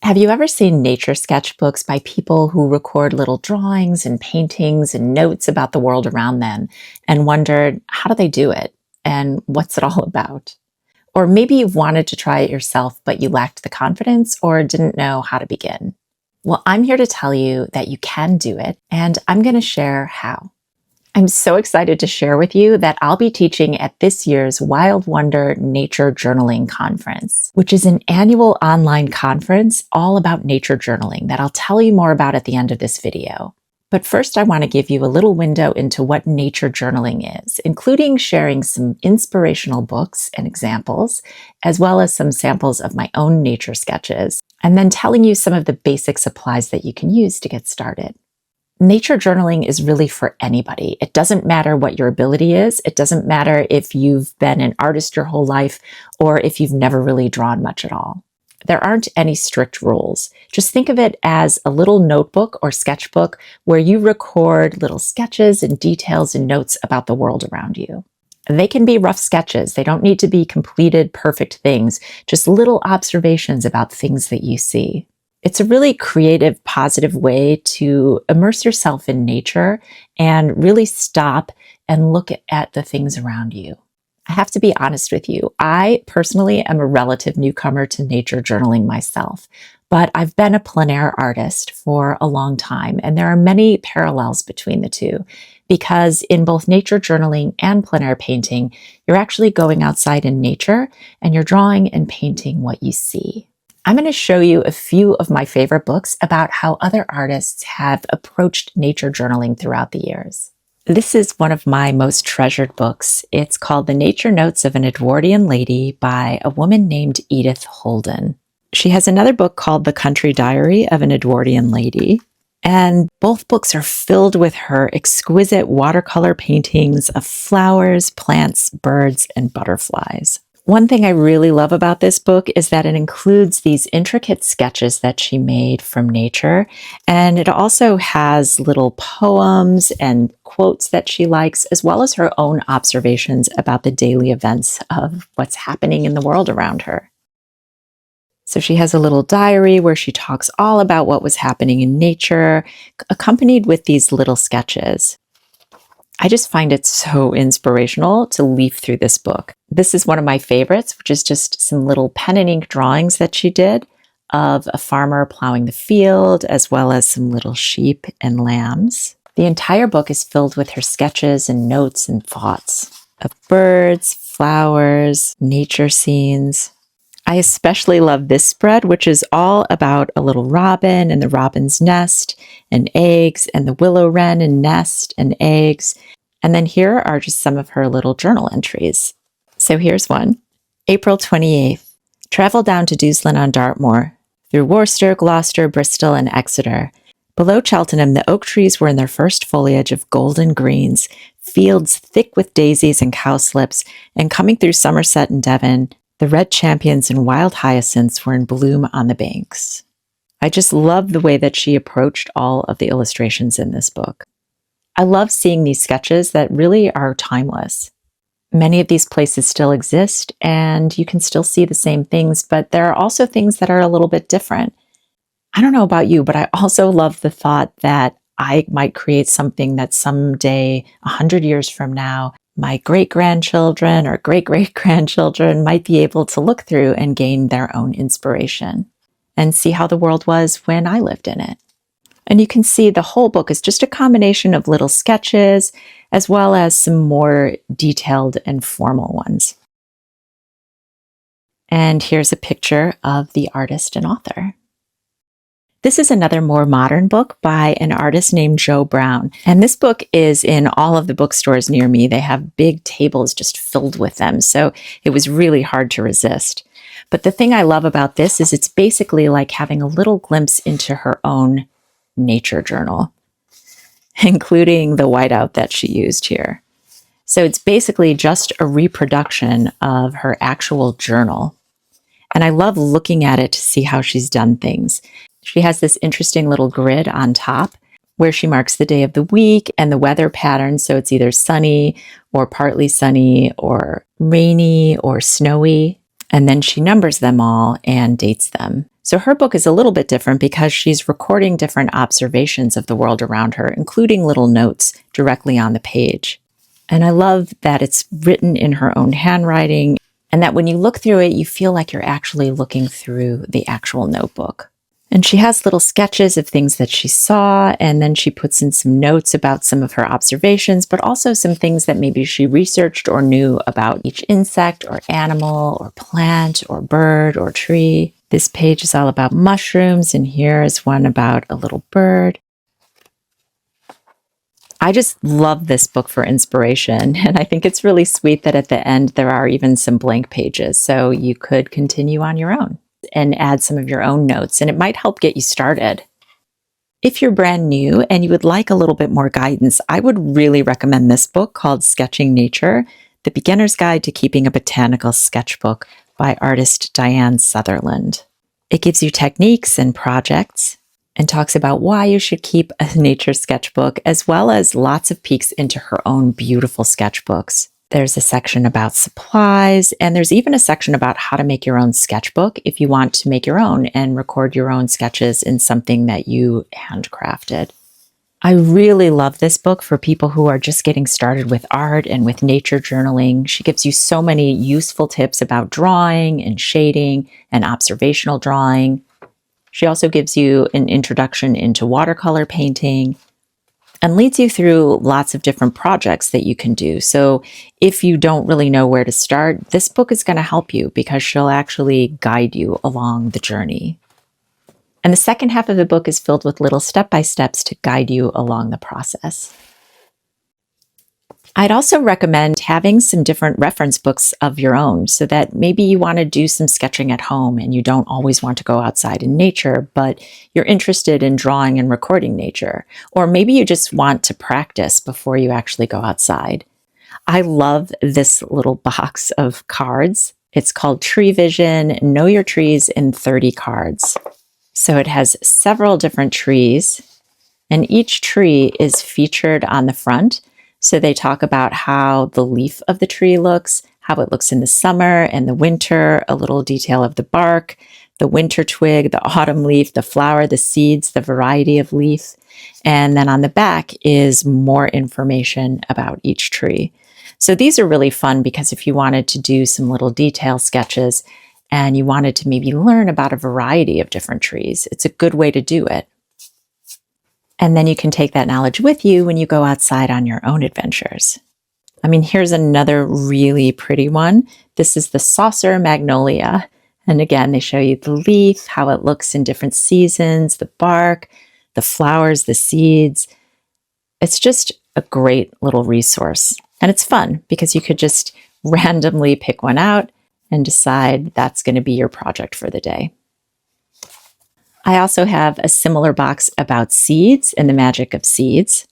Have you ever seen nature sketchbooks by people who record little drawings and paintings and notes about the world around them and wondered, how do they do it? And what's it all about? Or maybe you've wanted to try it yourself, but you lacked the confidence or didn't know how to begin. Well, I'm here to tell you that you can do it, and I'm going to share how. I'm so excited to share with you that I'll be teaching at this year's Wild Wonder Nature Journaling Conference, which is an annual online conference all about nature journaling that I'll tell you more about at the end of this video. But first, I want to give you a little window into what nature journaling is, including sharing some inspirational books and examples, as well as some samples of my own nature sketches, and then telling you some of the basic supplies that you can use to get started. Nature journaling is really for anybody. It doesn't matter what your ability is. It doesn't matter if you've been an artist your whole life or if you've never really drawn much at all. There aren't any strict rules. Just think of it as a little notebook or sketchbook where you record little sketches and details and notes about the world around you. They can be rough sketches. They don't need to be completed, perfect things, just little observations about things that you see. It's a really creative, positive way to immerse yourself in nature and really stop and look at the things around you. I have to be honest with you. I personally am a relative newcomer to nature journaling myself, but I've been a plein air artist for a long time, and there are many parallels between the two because in both nature journaling and plein air painting, you're actually going outside in nature and you're drawing and painting what you see. I'm going to show you a few of my favorite books about how other artists have approached nature journaling throughout the years. This is one of my most treasured books. It's called The Nature Notes of an Edwardian Lady by a woman named Edith Holden. She has another book called The Country Diary of an Edwardian Lady, and both books are filled with her exquisite watercolor paintings of flowers, plants, birds, and butterflies. One thing I really love about this book is that it includes these intricate sketches that she made from nature, and it also has little poems and quotes that she likes, as well as her own observations about the daily events of what's happening in the world around her. So she has a little diary where she talks all about what was happening in nature, accompanied with these little sketches. I just find it so inspirational to leaf through this book. This is one of my favorites, which is just some little pen and ink drawings that she did of a farmer plowing the field, as well as some little sheep and lambs. The entire book is filled with her sketches and notes and thoughts of birds, flowers, nature scenes. I especially love this spread, which is all about a little robin and the robin's nest and eggs and the willow wren and nest and eggs. And then here are just some of her little journal entries. So here's one. April 28th. Travel down to Dewsland on Dartmoor, through Worcester, Gloucester, Bristol, and Exeter. Below Cheltenham, the oak trees were in their first foliage of golden greens, fields thick with daisies and cowslips, and coming through Somerset and Devon, the red champions and wild hyacinths were in bloom on the banks. I just love the way that she approached all of the illustrations in this book. I love seeing these sketches that really are timeless. Many of these places still exist and you can still see the same things, but there are also things that are a little bit different. I don't know about you, but I also love the thought that I might create something that someday, 100 years from now, my great-grandchildren or great-great-grandchildren might be able to look through and gain their own inspiration and see how the world was when I lived in it. And you can see the whole book is just a combination of little sketches as well as some more detailed and formal ones. And here's a picture of the artist and author. This is another more modern book by an artist named Jo Brown. And this book is in all of the bookstores near me. They have big tables just filled with them. So it was really hard to resist. But the thing I love about this is it's basically like having a little glimpse into her own nature journal, including the whiteout that she used here. So it's basically just a reproduction of her actual journal. And I love looking at it to see how she's done things. She has this interesting little grid on top where she marks the day of the week and the weather pattern. So it's either sunny or partly sunny or rainy or snowy. And then she numbers them all and dates them. So her book is a little bit different because she's recording different observations of the world around her, including little notes directly on the page. And I love that it's written in her own handwriting and that when you look through it, you feel like you're actually looking through the actual notebook. And she has little sketches of things that she saw, and then she puts in some notes about some of her observations, but also some things that maybe she researched or knew about each insect or animal or plant or bird or tree. This page is all about mushrooms, and here is one about a little bird. I just love this book for inspiration, and I think it's really sweet that at the end there are even some blank pages, so you could continue on your own and add some of your own notes, and it might help get you started. If you're brand new and you would like a little bit more guidance, I would really recommend this book called Sketching Nature, The Beginner's Guide to Keeping a Botanical Sketchbook by artist Diane Sutherland. It gives you techniques and projects and talks about why you should keep a nature sketchbook, as well as lots of peeks into her own beautiful sketchbooks. There's a section about supplies, and there's even a section about how to make your own sketchbook if you want to make your own and record your own sketches in something that you handcrafted. I really love this book for people who are just getting started with art and with nature journaling. She gives you so many useful tips about drawing and shading and observational drawing. She also gives you an introduction into watercolor painting and leads you through lots of different projects that you can do. So if you don't really know where to start, this book is going to help you because she'll actually guide you along the journey. And the second half of the book is filled with little step-by-steps to guide you along the process. I'd also recommend having some different reference books of your own so that maybe you want to do some sketching at home and you don't always want to go outside in nature, but you're interested in drawing and recording nature. Or maybe you just want to practice before you actually go outside. I love this little box of cards. It's called Tree Vision, Know Your Trees in 30 Cards. So it has several different trees, and each tree is featured on the front. So they talk about how the leaf of the tree looks, how it looks in the summer and the winter, a little detail of the bark, the winter twig, the autumn leaf, the flower, the seeds, the variety of leaf. And then on the back is more information about each tree. So these are really fun because if you wanted to do some little detail sketches and you wanted to maybe learn about a variety of different trees, it's a good way to do it. And then you can take that knowledge with you when you go outside on your own adventures. I mean, here's another really pretty one. This is the saucer magnolia. And again, they show you the leaf, how it looks in different seasons, the bark, the flowers, the seeds. It's just a great little resource. And it's fun because you could just randomly pick one out and decide that's going to be your project for the day. I also have a similar box about seeds and the magic of seeds.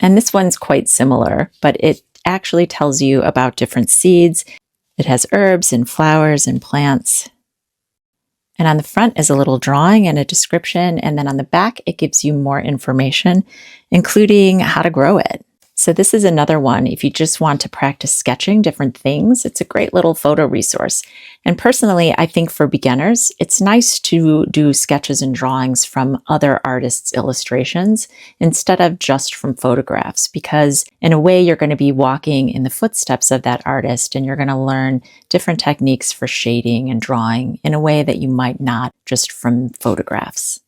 And this one's quite similar, but it actually tells you about different seeds. It has herbs and flowers and plants. And on the front is a little drawing and a description. And then on the back, it gives you more information, including how to grow it. So this is another one. If you just want to practice sketching different things, it's a great little photo resource. And personally, I think for beginners, it's nice to do sketches and drawings from other artists' illustrations instead of just from photographs, because in a way, you're going to be walking in the footsteps of that artist and you're going to learn different techniques for shading and drawing in a way that you might not just from photographs.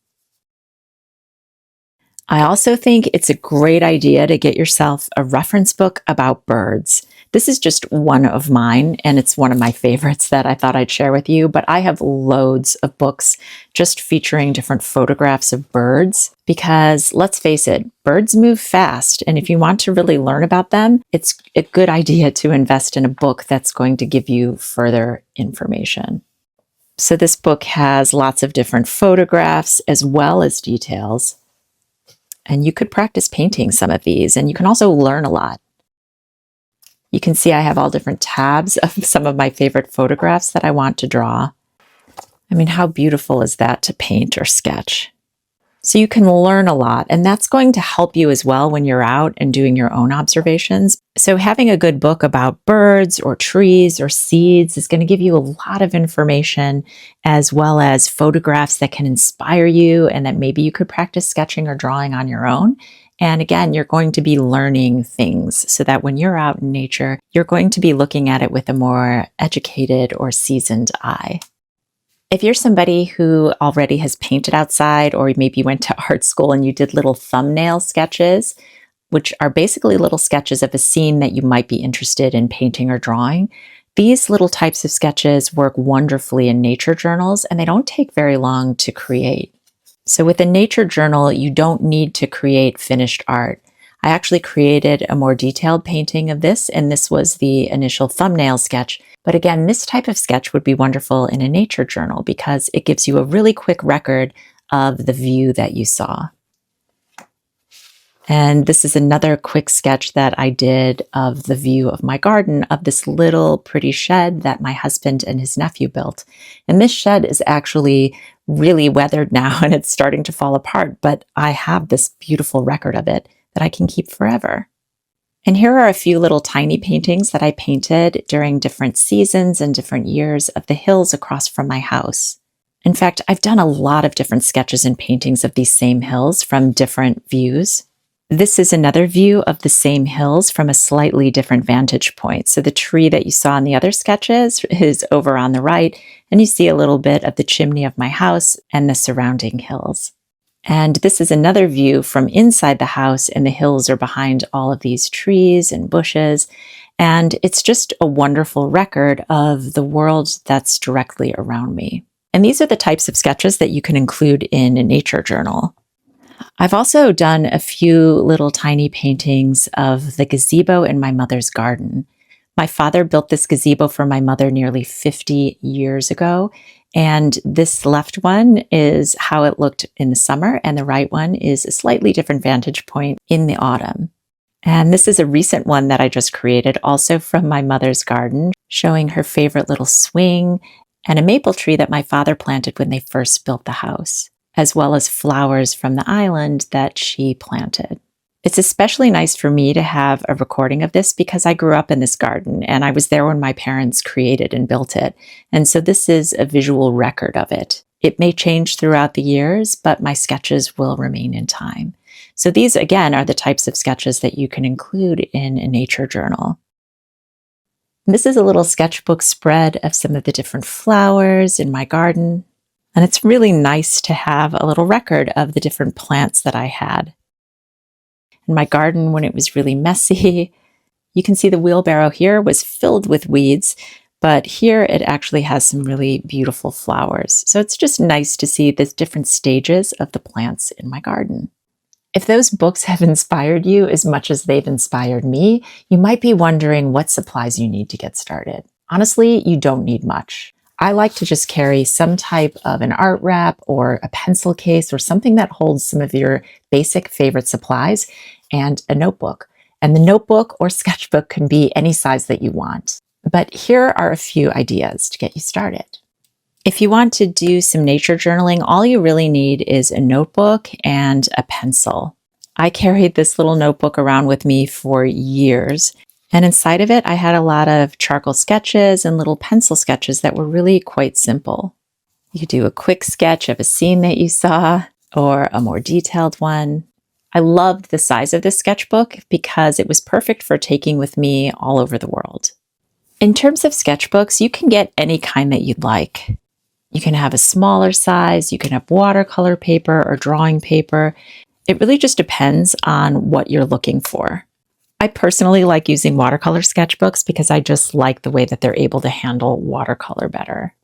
I also think it's a great idea to get yourself a reference book about birds. This is just one of mine, and it's one of my favorites that I thought I'd share with you, but I have loads of books just featuring different photographs of birds because, let's face it, birds move fast, and if you want to really learn about them, it's a good idea to invest in a book that's going to give you further information. So this book has lots of different photographs as well as details. And you could practice painting some of these, and you can also learn a lot. You can see I have all different tabs of some of my favorite photographs that I want to draw. I mean, how beautiful is that to paint or sketch? So you can learn a lot, and that's going to help you as well when you're out and doing your own observations. So having a good book about birds or trees or seeds is going to give you a lot of information, as well as photographs that can inspire you and that maybe you could practice sketching or drawing on your own. And again, you're going to be learning things so that when you're out in nature, you're going to be looking at it with a more educated or seasoned eye. If you're somebody who already has painted outside, or maybe you went to art school and you did little thumbnail sketches, which are basically little sketches of a scene that you might be interested in painting or drawing, these little types of sketches work wonderfully in nature journals, and they don't take very long to create. So with a nature journal, you don't need to create finished art. I actually created a more detailed painting of this, and this was the initial thumbnail sketch. But again, this type of sketch would be wonderful in a nature journal because it gives you a really quick record of the view that you saw. And this is another quick sketch that I did of the view of my garden of this little pretty shed that my husband and his nephew built. And this shed is actually really weathered now and it's starting to fall apart, but I have this beautiful record of it that I can keep forever. And here are a few little tiny paintings that I painted during different seasons and different years of the hills across from my house. In fact, I've done a lot of different sketches and paintings of these same hills from different views. This is another view of the same hills from a slightly different vantage point. So the tree that you saw in the other sketches is over on the right, and you see a little bit of the chimney of my house and the surrounding hills. And this is another view from inside the house, and the hills are behind all of these trees and bushes. And it's just a wonderful record of the world that's directly around me. And these are the types of sketches that you can include in a nature journal. I've also done a few little tiny paintings of the gazebo in my mother's garden. My father built this gazebo for my mother nearly 50 years ago. And this left one is how it looked in the summer, and the right one is a slightly different vantage point in the autumn. And this is a recent one that I just created, also from my mother's garden, showing her favorite little swing and a maple tree that my father planted when they first built the house, as well as flowers from the island that she planted. It's especially nice for me to have a recording of this because I grew up in this garden and I was there when my parents created and built it. And so this is a visual record of it. It may change throughout the years, but my sketches will remain in time. So these, again, are the types of sketches that you can include in a nature journal. This is a little sketchbook spread of some of the different flowers in my garden. And it's really nice to have a little record of the different plants that I had. In my garden, when it was really messy, you can see the wheelbarrow here was filled with weeds, but here it actually has some really beautiful flowers. So it's just nice to see the different stages of the plants in my garden. If those books have inspired you as much as they've inspired me, you might be wondering what supplies you need to get started. Honestly, you don't need much. I like to just carry some type of an art wrap or a pencil case or something that holds some of your basic favorite supplies and a notebook. And the notebook or sketchbook can be any size that you want. But here are a few ideas to get you started. If you want to do some nature journaling, all you really need is a notebook and a pencil. I carried this little notebook around with me for years. And inside of it, I had a lot of charcoal sketches and little pencil sketches that were really quite simple. You could do a quick sketch of a scene that you saw or a more detailed one. I loved the size of this sketchbook because it was perfect for taking with me all over the world. In terms of sketchbooks, you can get any kind that you'd like. You can have a smaller size, you can have watercolor paper or drawing paper. It really just depends on what you're looking for. I personally like using watercolor sketchbooks because I just like the way that they're able to handle watercolor better.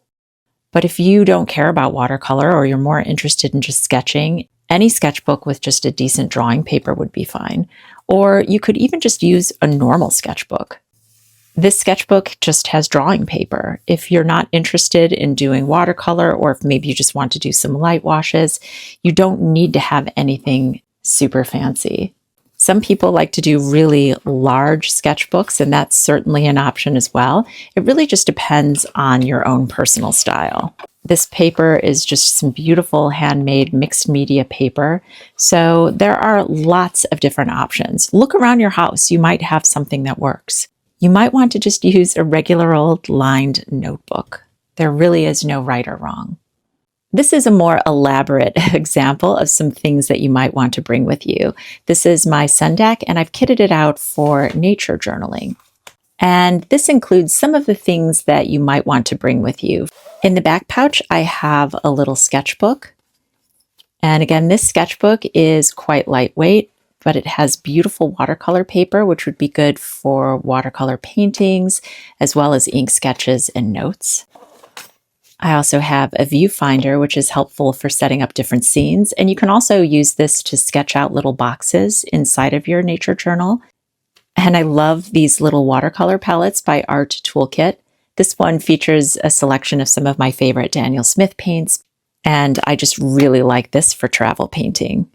But if you don't care about watercolor or you're more interested in just sketching, any sketchbook with just a decent drawing paper would be fine. Or you could even just use a normal sketchbook. This sketchbook just has drawing paper. If you're not interested in doing watercolor, or if maybe you just want to do some light washes, you don't need to have anything super fancy. Some people like to do really large sketchbooks, and that's certainly an option as well. It really just depends on your own personal style. This paper is just some beautiful handmade mixed media paper. So there are lots of different options. Look around your house. You might have something that works. You might want to just use a regular old lined notebook. There really is no right or wrong. This is a more elaborate example of some things that you might want to bring with you. This is my sun deck, and I've kitted it out for nature journaling. And this includes some of the things that you might want to bring with you. In the back pouch, I have a little sketchbook. And again, this sketchbook is quite lightweight, but it has beautiful watercolor paper, which would be good for watercolor paintings, as well as ink sketches and notes. I also have a viewfinder, which is helpful for setting up different scenes. And you can also use this to sketch out little boxes inside of your nature journal. And I love these little watercolor palettes by Art Toolkit. This one features a selection of some of my favorite Daniel Smith paints, and I just really like this for travel painting.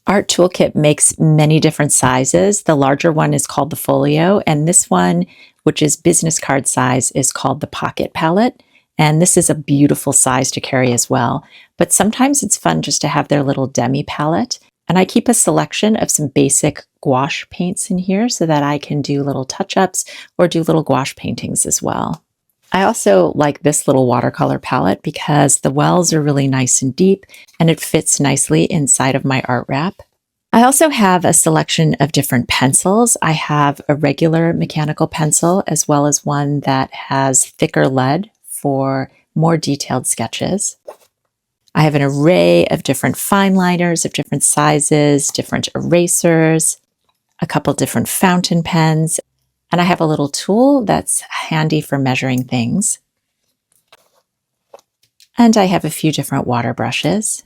Art Toolkit makes many different sizes. The larger one is called the Folio, and this one, which is business card size, is called the Pocket Palette. And this is a beautiful size to carry as well. But sometimes it's fun just to have their little demi palette. And I keep a selection of some basic gouache paints in here so that I can do little touch-ups or do little gouache paintings as well. I also like this little watercolor palette because the wells are really nice and deep and it fits nicely inside of my art wrap. I also have a selection of different pencils. I have a regular mechanical pencil as well as one that has thicker lead for more detailed sketches. I have an array of different fine liners of different sizes, different erasers, a couple different fountain pens, and I have a little tool that's handy for measuring things. And I have a few different water brushes,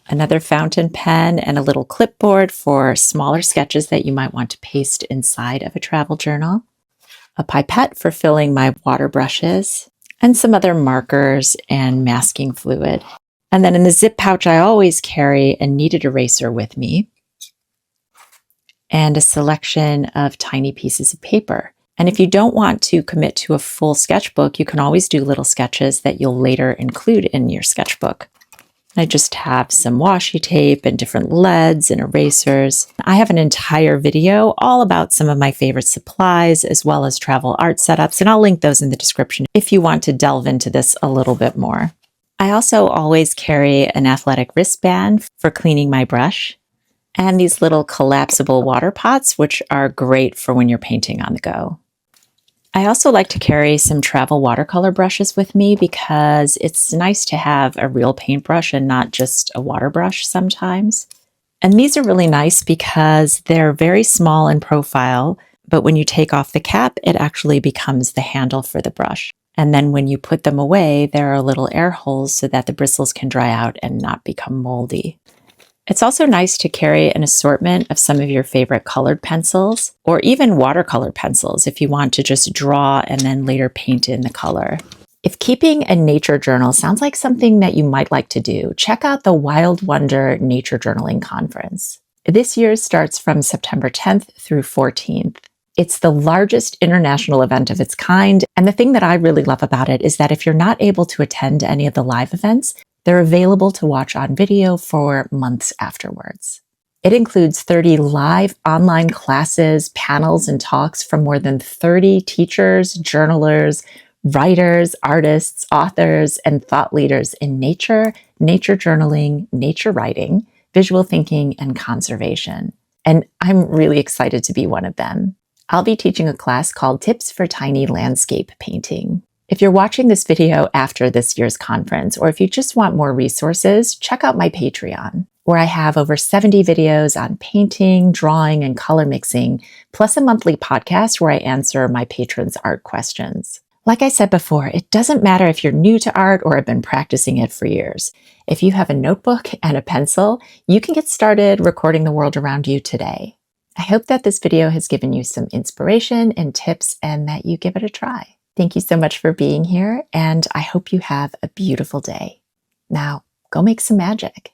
another fountain pen, and a little clipboard for smaller sketches that you might want to paste inside of a travel journal, a pipette for filling my water brushes, and some other markers and masking fluid. And then in the zip pouch, I always carry a kneaded eraser with me and a selection of tiny pieces of paper. And if you don't want to commit to a full sketchbook, you can always do little sketches that you'll later include in your sketchbook. I just have some washi tape and different leads and erasers. I have an entire video all about some of my favorite supplies as well as travel art setups, and I'll link those in the description if you want to delve into this a little bit more. I also always carry an athletic wristband for cleaning my brush and these little collapsible water pots, which are great for when you're painting on the go. I also like to carry some travel watercolor brushes with me because it's nice to have a real paintbrush and not just a water brush sometimes. And these are really nice because they're very small in profile, but when you take off the cap, it actually becomes the handle for the brush. And then when you put them away, there are little air holes so that the bristles can dry out and not become moldy. It's also nice to carry an assortment of some of your favorite colored pencils or even watercolor pencils if you want to just draw and then later paint in the color. If keeping a nature journal sounds like something that you might like to do, check out the Wild Wonder Nature Journaling Conference. This year starts from September 10th through 14th. It's the largest international event of its kind, and the thing that I really love about it is that if you're not able to attend any of the live events, they're available to watch on video for months afterwards. It includes 30 live online classes, panels, and talks from more than 30 teachers, journalers, writers, artists, authors, and thought leaders in nature, nature journaling, nature writing, visual thinking, and conservation. And I'm really excited to be one of them. I'll be teaching a class called Tips for Tiny Landscape Painting. If you're watching this video after this year's conference, or if you just want more resources, check out my Patreon, where I have over 70 videos on painting, drawing, and color mixing, plus a monthly podcast where I answer my patrons' art questions. Like I said before, it doesn't matter if you're new to art or have been practicing it for years. If you have a notebook and a pencil, you can get started recording the world around you today. I hope that this video has given you some inspiration and tips and that you give it a try. Thank you so much for being here, and I hope you have a beautiful day. Now, go make some magic.